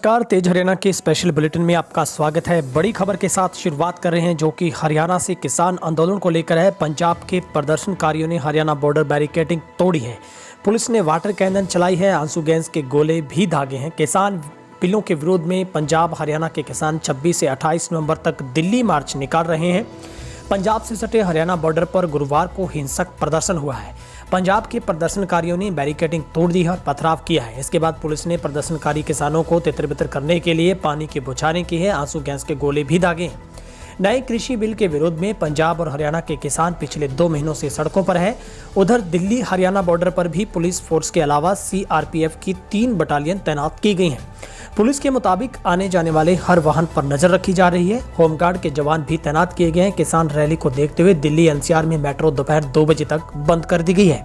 नमस्कार, तेज हरियाणा के special bulletin में आपका स्वागत है। बड़ी खबर के साथ शुरुआत कर रहे हैं जो कि हरियाणा से किसान आंदोलन को लेकर है। पंजाब के प्रदर्शनकारियों ने हरियाणा बॉर्डर बैरिकेडिंग तोड़ी है। पुलिस ने वाटर कैनन चलाई है, आंसू गैस के गोले भी दागे हैं। किसान बिलों के विरोध में पंजाब हरियाणा के किसान 26 से 28 नवंबर तक दिल्ली मार्च निकाल रहे हैं। पंजाब से सटे हरियाणा बॉर्डर पर गुरुवार को हिंसक प्रदर्शन हुआ है। पंजाब के प्रदर्शनकारियों ने बैरिकेडिंग तोड़ दी है और पथराव किया है। इसके बाद पुलिस ने प्रदर्शनकारी किसानों को तितर-बितर करने के लिए पानी की बौछारें की है, आंसू गैस के गोले भी दागे हैं। नए कृषि बिल के विरोध में पंजाब और हरियाणा के किसान पिछले 2 महीनों से सड़कों पर है। उधर दिल्ली हरियाणा बॉर्डर पर भी पुलिस फोर्स के अलावा सीआरपीएफ की 3 बटालियन तैनात की गई हैं। पुलिस के मुताबिक आने जाने वाले हर वाहन पर नजर रखी जा रही है। होमगार्ड के जवान भी तैनात किए गए हैं। किसान रैली को देखते हुए दिल्ली एनसीआर में मेट्रो दोपहर 2 बजे तक बंद कर दी गई है।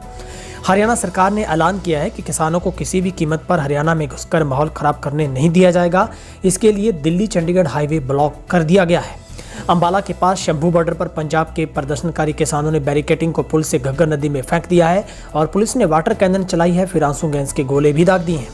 हरियाणा सरकार ने ऐलान किया है कि किसानों को किसी भी कीमत पर हरियाणा में घुसकर माहौल खराब करने नहीं दिया जाएगा। इसके लिए दिल्ली चंडीगढ़ हाईवे ब्लॉक कर दिया गया है। अंबाला के पास शंभू बॉर्डर पर पंजाब के प्रदर्शनकारी किसानों ने बैरिकेडिंग को पुल से घग्गर नदी में फेंक दिया है और पुलिस ने वाटर कैनन चलाई है, फिर आंसू गैस के गोले भी दाग दिए हैं।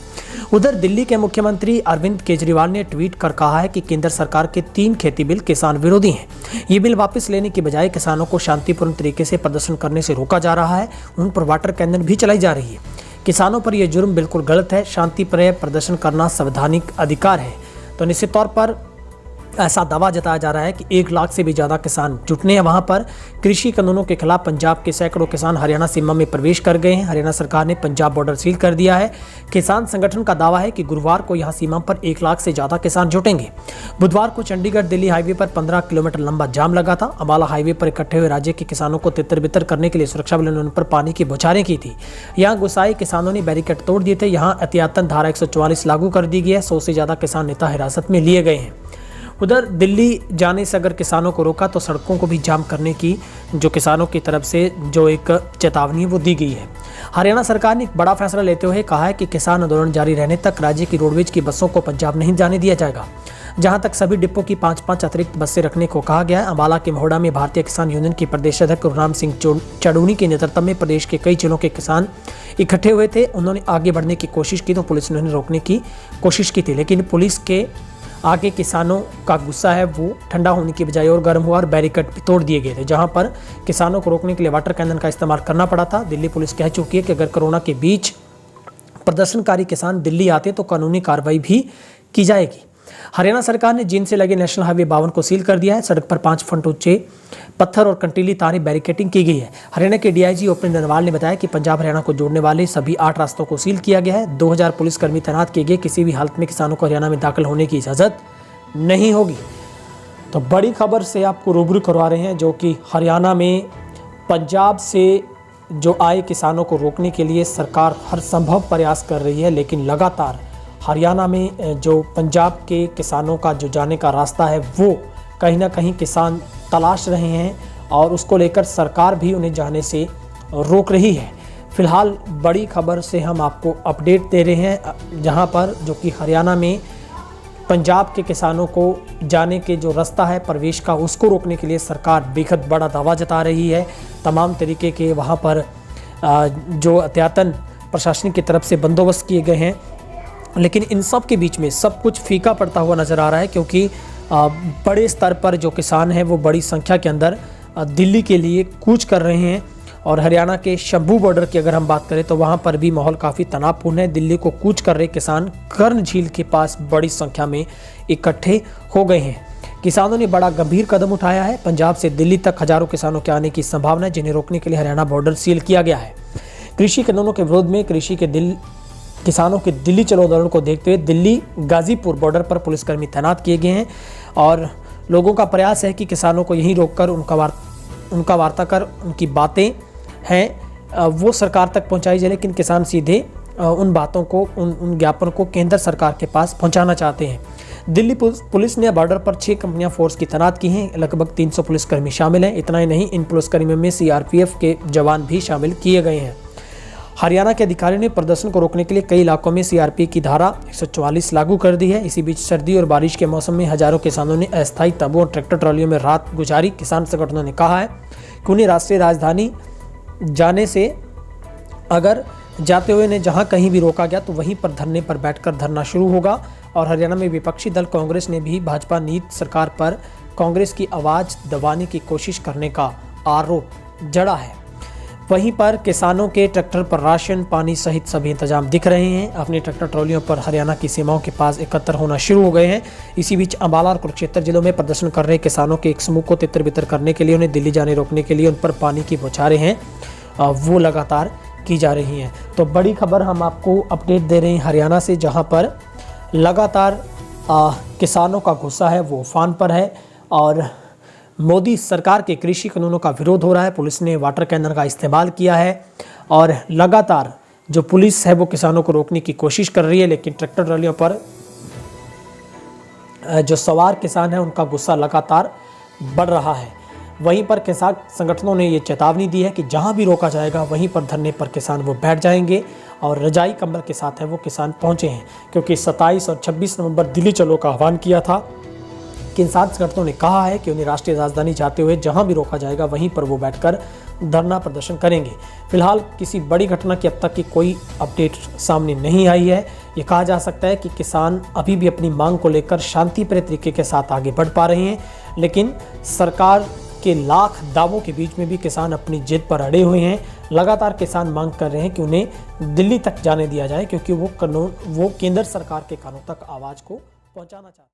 उधर दिल्ली के मुख्यमंत्री अरविंद केजरीवाल ने ट्वीट कर कहा है कि केंद्र सरकार के 3 खेती बिल किसान विरोधी हैं। ये बिल वापस लेने की बजाय किसानों को शांतिपूर्ण तरीके से प्रदर्शन करने से रोका जा रहा है। उन पर वाटर कैनन भी चलाई जा रही है। किसानों पर यह जुर्म बिल्कुल गलत है। शांतिप्रिय प्रदर्शन करना संवैधानिक अधिकार है। तो निश्चित तौर पर ऐसा दावा जताया जा रहा है कि 1 लाख से भी ज़्यादा किसान जुटने हैं वहां पर। कृषि कानूनों के खिलाफ पंजाब के सैकड़ों किसान हरियाणा सीमा में प्रवेश कर गए हैं। हरियाणा सरकार ने पंजाब बॉर्डर सील कर दिया है। किसान संगठन का दावा है कि गुरुवार को यहां सीमा पर 1 लाख से ज़्यादा किसान जुटेंगे। बुधवार को चंडीगढ़ दिल्ली हाईवे पर 15 किलोमीटर लंबा जाम लगा था। अंबाला हाईवे पर इकट्ठे हुए राज्य के किसानों को तितर-बितर करने के लिए सुरक्षा बलों ने उन पर पानी की बौछारें की थी। यहाँ गुस्साए किसानों ने बैरिकेड तोड़ दिए थे। यहाँ एहतियातन धारा 144 लागू कर दी गई है। 100 से ज़्यादा किसान नेता हिरासत में लिए गए हैं। उधर दिल्ली जाने से अगर किसानों को रोका तो सड़कों को भी जाम करने की जो किसानों की तरफ से जो एक चेतावनी है वो दी गई है। हरियाणा सरकार ने एक बड़ा फैसला लेते हुए कहा है कि किसान आंदोलन जारी रहने तक राज्य की रोडवेज की बसों को पंजाब नहीं जाने दिया जाएगा। जहां तक सभी डिपो की 5-5 अतिरिक्त बसें रखने को कहा गया है। अंबाला के महोड़ा में भारतीय किसान यूनियन की प्रदेश अध्यक्ष गुरनाम सिंह चड़ूनी के नेतृत्व में प्रदेश के कई जिलों के किसान इकट्ठे हुए थे। उन्होंने आगे बढ़ने की कोशिश की तो पुलिस ने उन्हें रोकने की कोशिश की थी, लेकिन पुलिस के आगे किसानों का गुस्सा है वो ठंडा होने की बजाय और गर्म हुआ और बैरिकेड भी तोड़ दिए गए थे, जहां पर किसानों को रोकने के लिए वाटर कैनन का इस्तेमाल करना पड़ा था। दिल्ली पुलिस कह चुकी है कि अगर कोरोना के बीच प्रदर्शनकारी किसान दिल्ली आते तो कानूनी कार्रवाई भी की जाएगी। हरियाणा सरकार ने जींद से लगे नेशनल हाईवे 52 को सील कर दिया है। सड़क पर 5 फुट ऊंचे पत्थर और कंटीली तारें बैरिकेडिंग की गई है। हरियाणा के डीआईजी ओपी नरवाल ने बताया कि पंजाब हरियाणा को जोड़ने वाले सभी 8 रास्तों को सील किया गया है। 2000 पुलिसकर्मी तैनात किए गए। किसी भी हालत में किसानों को हरियाणा में दाखिल होने की इजाजत नहीं होगी। तो बड़ी खबर से आपको रूबरू करवा रहे हैं जो कि हरियाणा में पंजाब से जो आए किसानों को रोकने के लिए सरकार हर संभव प्रयास कर रही है, लेकिन लगातार हरियाणा में जो पंजाब के किसानों का जो जाने का रास्ता है वो कहीं ना कहीं किसान तलाश रहे हैं और उसको लेकर सरकार भी उन्हें जाने से रोक रही है। फिलहाल बड़ी खबर से हम आपको अपडेट दे रहे हैं, जहां पर जो कि हरियाणा में पंजाब के किसानों को जाने के जो रास्ता है प्रवेश का उसको रोकने के लिए सरकार बेहद बड़ा दावा जता रही है। तमाम तरीके के वहाँ पर जो अत्यातन प्रशासन की तरफ से बंदोबस्त किए गए हैं, लेकिन इन सब के बीच में सब कुछ फीका पड़ता हुआ नज़र आ रहा है, क्योंकि बड़े स्तर पर जो किसान हैं वो बड़ी संख्या के अंदर दिल्ली के लिए कूच कर रहे हैं। और हरियाणा के शंभू बॉर्डर की अगर हम बात करें तो वहाँ पर भी माहौल काफ़ी तनावपूर्ण है। दिल्ली को कूच कर रहे किसान कर्ण झील के पास बड़ी संख्या में इकट्ठे हो गए हैं। किसानों ने बड़ा गंभीर कदम उठाया है। पंजाब से दिल्ली तक हजारों किसानों के आने की संभावना है, जिन्हें रोकने के लिए हरियाणा बॉर्डर सील किया गया है। कृषि कानूनों के विरोध में किसानों के दिल्ली चलो आंदोलन को देखते हुए दिल्ली गाजीपुर बॉर्डर पर पुलिसकर्मी तैनात किए गए हैं और लोगों का प्रयास है कि किसानों को यहीं रोककर उनका वार्ता कर उनकी बातें हैं वो सरकार तक पहुंचाई जाए, लेकिन किसान सीधे उन बातों को उन ज्ञापन को केंद्र सरकार के पास पहुंचाना चाहते हैं। दिल्ली पुलिस ने बॉर्डर पर 6 कंपनियां फोर्स की तैनात की हैं। लगभग 300 पुलिसकर्मी शामिल हैं। इतना ही नहीं, इन पुलिसकर्मियों में सीआरपीएफ के जवान भी शामिल किए गए हैं। हरियाणा के अधिकारियों ने प्रदर्शन को रोकने के लिए कई इलाकों में सीआरपी की धारा 144 लागू कर दी है। इसी बीच सर्दी और बारिश के मौसम में हजारों किसानों ने अस्थायी तंबू और ट्रैक्टर ट्रॉलियों में रात गुजारी। किसान संगठनों ने कहा है कि उन्हें राष्ट्रीय राजधानी जाने से अगर जाते हुए इन्हें जहां कहीं भी रोका गया तो वहीं पर धरने पर बैठकर धरना शुरू होगा। और हरियाणा में विपक्षी दल कांग्रेस ने भी भाजपा नीति सरकार पर कांग्रेस की आवाज़ दबाने की कोशिश करने का आरोप जड़ा है। वहीं पर किसानों के ट्रैक्टर पर राशन, पानी सहित सभी इंतजाम दिख रहे हैं। अपने ट्रैक्टर ट्रॉलियों पर हरियाणा की सीमाओं के पास एकत्र होना शुरू हो गए हैं। इसी बीच अंबाला और कुरुक्षेत्र जिलों में प्रदर्शन कर रहे किसानों के एक समूह को तितर-बितर करने के लिए, उन्हें दिल्ली जाने रोकने के लिए उन पर पानी की बौछारें हैं वो लगातार की जा रही हैं। तो बड़ी खबर हम आपको अपडेट दे रहे हैं हरियाणा से, जहां पर लगातार किसानों का गुस्सा है वो उफान पर है और मोदी सरकार के कृषि कानूनों का विरोध हो रहा है। पुलिस ने वाटर कैनन का इस्तेमाल किया है और लगातार जो पुलिस है वो किसानों को रोकने की कोशिश कर रही है, लेकिन ट्रैक्टर ट्रॉलियों पर जो सवार किसान हैं उनका गुस्सा लगातार बढ़ रहा है। वहीं पर किसान संगठनों ने ये चेतावनी दी है कि जहां भी रोका जाएगा वहीं पर धरने पर किसान वो बैठ जाएंगे और रजाई कंबल के साथ है वो किसान पहुंचे हैं, क्योंकि 27 और 26 नवंबर दिल्ली चलो का आह्वान किया था। किसान संगठनों ने कहा है कि उन्हें राष्ट्रीय राजधानी जाते हुए जहां भी रोका जाएगा वहीं पर वो बैठकर धरना प्रदर्शन करेंगे। फिलहाल किसी बड़ी घटना की अब तक की कोई अपडेट सामने नहीं आई है। ये कहा जा सकता है कि किसान अभी भी अपनी मांग को लेकर शांतिप्रिय तरीके के साथ आगे बढ़ पा रहे हैं, लेकिन सरकार के लाख दावों के बीच में भी किसान अपनी जिद पर अड़े हुए हैं। लगातार किसान मांग कर रहे हैं कि उन्हें दिल्ली तक जाने दिया जाए, क्योंकि वो केंद्र सरकार के कानून तक आवाज़ को पहुंचाना चाहते हैं।